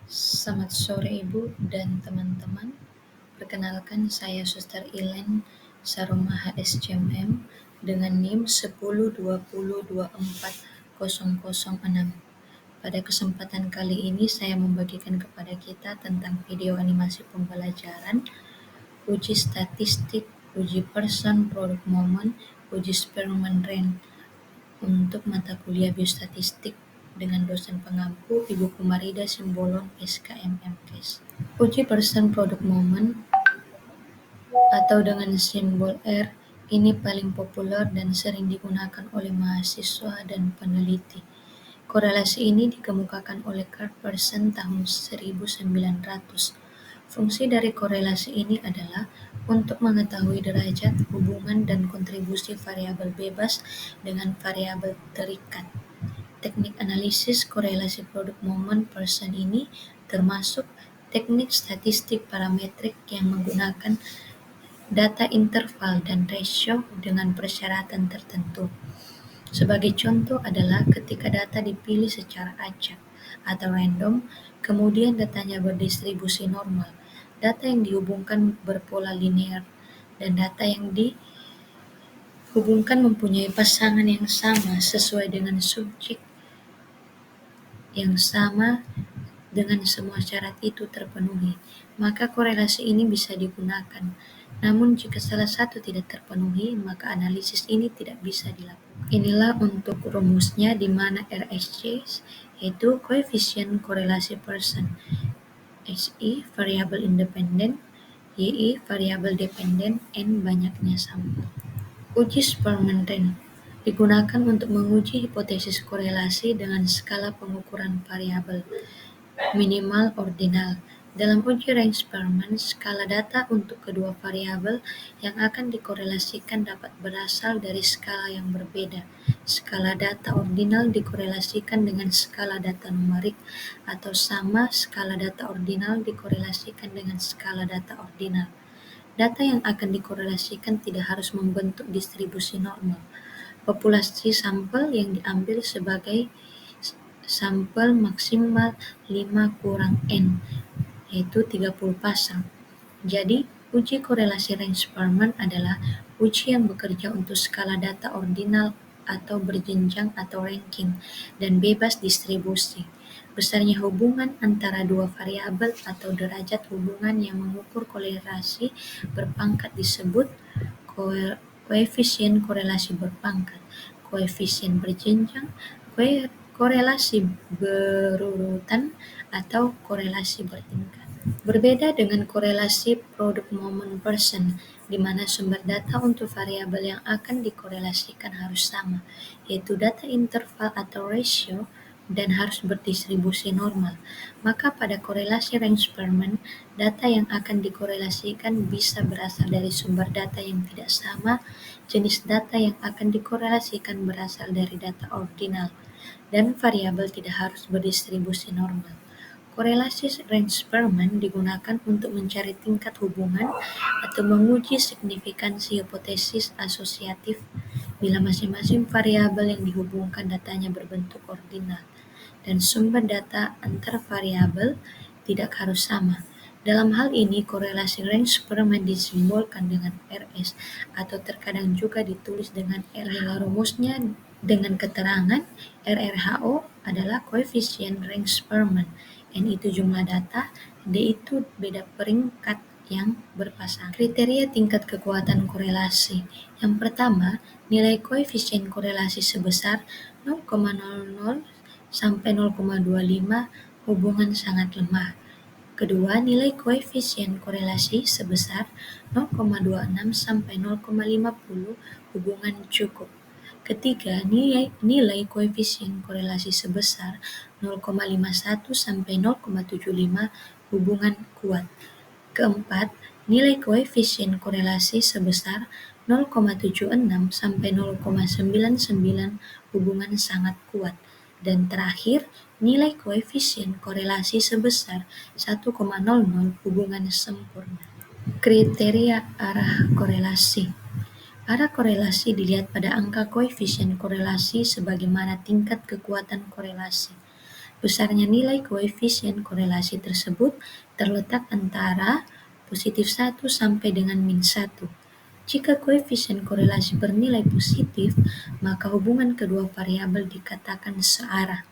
Selamat sore Ibu dan teman-teman. Perkenalkan saya Suster Ilen Saroma HSCMM dengan NIM 1020240006. Pada kesempatan kali ini saya membagikan kepada kita tentang video animasi pembelajaran, uji statistik, uji person, product moment, uji Spearman rank untuk mata kuliah biostatistik dengan dosen pengampu Ibu Kumarida Simbolon SKMMKes. Uji person product moment atau dengan simbol R ini paling populer dan sering digunakan oleh mahasiswa dan peneliti. Korelasi ini dikemukakan oleh Carl Pearson tahun 1900. Fungsi dari korelasi ini adalah untuk mengetahui derajat, hubungan, dan kontribusi variabel bebas dengan variabel terikat. Teknik analisis korelasi produk moment person ini termasuk teknik statistik parametrik yang menggunakan data interval dan ratio dengan persyaratan tertentu. Sebagai contoh adalah ketika data dipilih secara acak atau random, kemudian datanya berdistribusi normal, data yang dihubungkan berpola linear, dan data yang dihubungkan mempunyai pasangan yang sama sesuai dengan subjek yang sama dengan semua syarat itu terpenuhi, maka korelasi ini bisa digunakan. Namun jika salah satu tidak terpenuhi, maka analisis ini tidak bisa dilakukan. Inilah untuk rumusnya di mana RSC yaitu koefisien korelasi person, SI variabel independen, YI variabel dependen, N banyaknya sampel. Uji Spearman rank digunakan untuk menguji hipotesis korelasi dengan skala pengukuran variabel minimal ordinal. Dalam uji rank Spearman, skala data untuk kedua variabel yang akan dikorelasikan dapat berasal dari skala yang berbeda. Skala data ordinal dikorelasikan dengan skala data numerik atau sama skala data ordinal dikorelasikan dengan skala data ordinal. Data yang akan dikorelasikan tidak harus membentuk distribusi normal. Populasi sampel yang diambil sebagai sampel maksimal 5-N, yaitu 30 pasang. Jadi, uji korelasi rank Spearman adalah uji yang bekerja untuk skala data ordinal atau berjenjang atau ranking dan bebas distribusi. Besarnya hubungan antara dua variabel atau derajat hubungan yang mengukur korelasi berpangkat disebut koefisien korelasi berpangkat, koefisien berjenjang, korelasi berurutan, atau korelasi bertingkat. Berbeda dengan korelasi product moment person, di mana sumber data untuk variabel yang akan dikorelasikan harus sama, yaitu data interval atau ratio, dan harus berdistribusi normal. Maka pada korelasi rank Spearman, data yang akan dikorelasikan bisa berasal dari sumber data yang tidak sama. Jenis data yang akan dikorelasikan berasal dari data ordinal, dan variabel tidak harus berdistribusi normal. Korelasi rank Spearman digunakan untuk mencari tingkat hubungan atau menguji signifikansi hipotesis asosiatif bila masing-masing variabel yang dihubungkan datanya berbentuk ordinal dan sumber data antar variabel tidak harus sama. Dalam hal ini, korelasi rank Spearman disimbolkan dengan RS atau terkadang juga ditulis dengan R. Rumusnya dengan keterangan RRHO adalah koefisien rank Spearman, N itu jumlah data, D itu beda peringkat yang berpasangan. Kriteria tingkat kekuatan korelasi. Yang pertama, nilai koefisien korelasi sebesar 0,00 sampai 0,25 hubungan sangat lemah. Kedua, nilai koefisien korelasi sebesar 0,26 sampai 0,50 hubungan cukup. Ketiga, nilai koefisien korelasi sebesar 0,51 sampai 0,75 hubungan kuat. Keempat, nilai koefisien korelasi sebesar 0,76 sampai 0,99 hubungan sangat kuat. Dan terakhir, nilai koefisien korelasi sebesar 1,00 hubungan sempurna. Kriteria arah korelasi. Arah korelasi dilihat pada angka koefisien korelasi sebagaimana tingkat kekuatan korelasi. Besarnya nilai koefisien korelasi tersebut terletak antara +1 sampai dengan -1. Jika koefisien korelasi bernilai positif, maka hubungan kedua variabel dikatakan searah.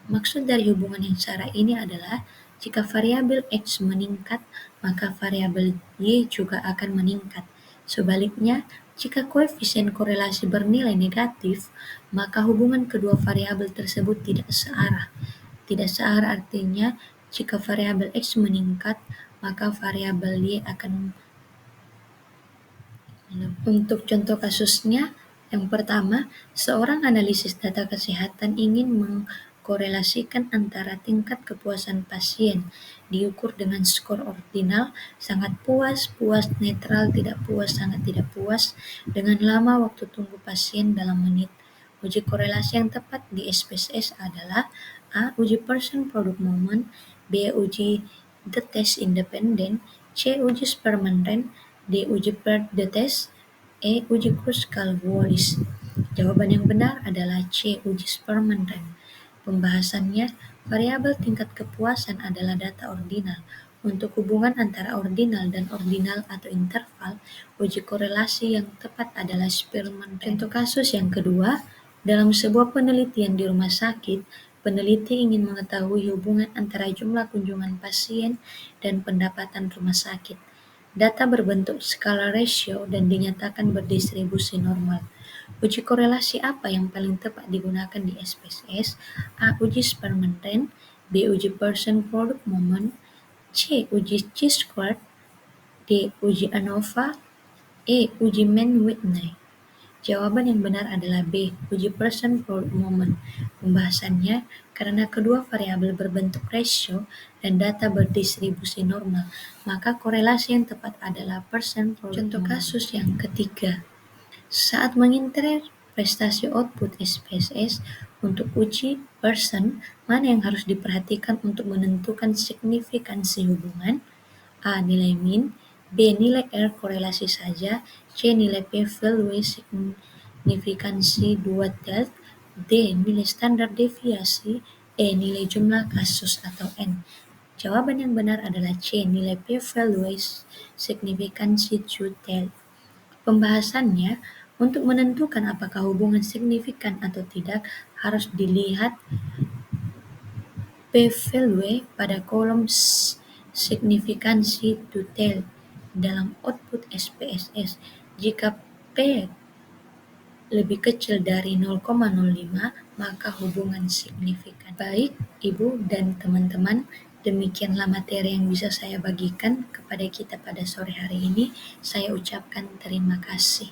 Maksud dari hubungan yang searah ini adalah jika variabel X meningkat, maka variabel Y juga akan meningkat. Sebaliknya, jika koefisien korelasi bernilai negatif, maka hubungan kedua variabel tersebut tidak searah. Tidak searah artinya jika variabel X meningkat, maka variabel Y akan. Untuk contoh kasusnya, yang pertama, seorang analisis data kesehatan ingin mengkorelasikan antara tingkat kepuasan pasien diukur dengan skor ordinal, sangat puas, puas, netral, tidak puas, sangat tidak puas, dengan lama waktu tunggu pasien dalam menit. Uji korelasi yang tepat di SPSS adalah A. Uji person product moment, B. Uji the test independen, C. Uji Sperman-Rand, D. Uji per the test, E. Uji Kruskal-Wallis. Jawaban yang benar adalah C. Uji Sperman-Rand. Pembahasannya, variabel tingkat kepuasan adalah data ordinal. Untuk hubungan antara ordinal dan ordinal atau interval, uji korelasi yang tepat adalah Spearman-Rand. Contoh kasus yang kedua, dalam sebuah penelitian di rumah sakit, peneliti ingin mengetahui hubungan antara jumlah kunjungan pasien dan pendapatan rumah sakit. Data berbentuk skala rasio dan dinyatakan berdistribusi normal. Uji korelasi apa yang paling tepat digunakan di SPSS? A. Uji Sperman-Rand, B. Uji person product moment, C. Uji chi-squared, D. Uji ANOVA, E. Uji Mann-Whitney. Jawaban yang benar adalah B. Uji person product moment. Pembahasannya, karena kedua variabel berbentuk rasio dan data berdistribusi normal, maka korelasi yang tepat adalah person product moment. Contoh kasus yang ketiga, saat menginterpretasi output SPSS untuk uji person, mana yang harus diperhatikan untuk menentukan signifikansi hubungan? A. Nilai min, B. Nilai R korelasi saja, C. Nilai p-value signifikansi 2 delta, D. Nilai standar deviasi, E. Nilai jumlah kasus atau N. Jawaban yang benar adalah C. Nilai p-value signifikansi 2 delta. Pembahasannya, untuk menentukan apakah hubungan signifikan atau tidak, harus dilihat p-value pada kolom signifikansi detail dalam output SPSS. Jika P lebih kecil dari 0,05, maka hubungan signifikan. Baik, Ibu dan teman-teman, demikianlah materi yang bisa saya bagikan kepada kita pada sore hari ini. Saya ucapkan terima kasih.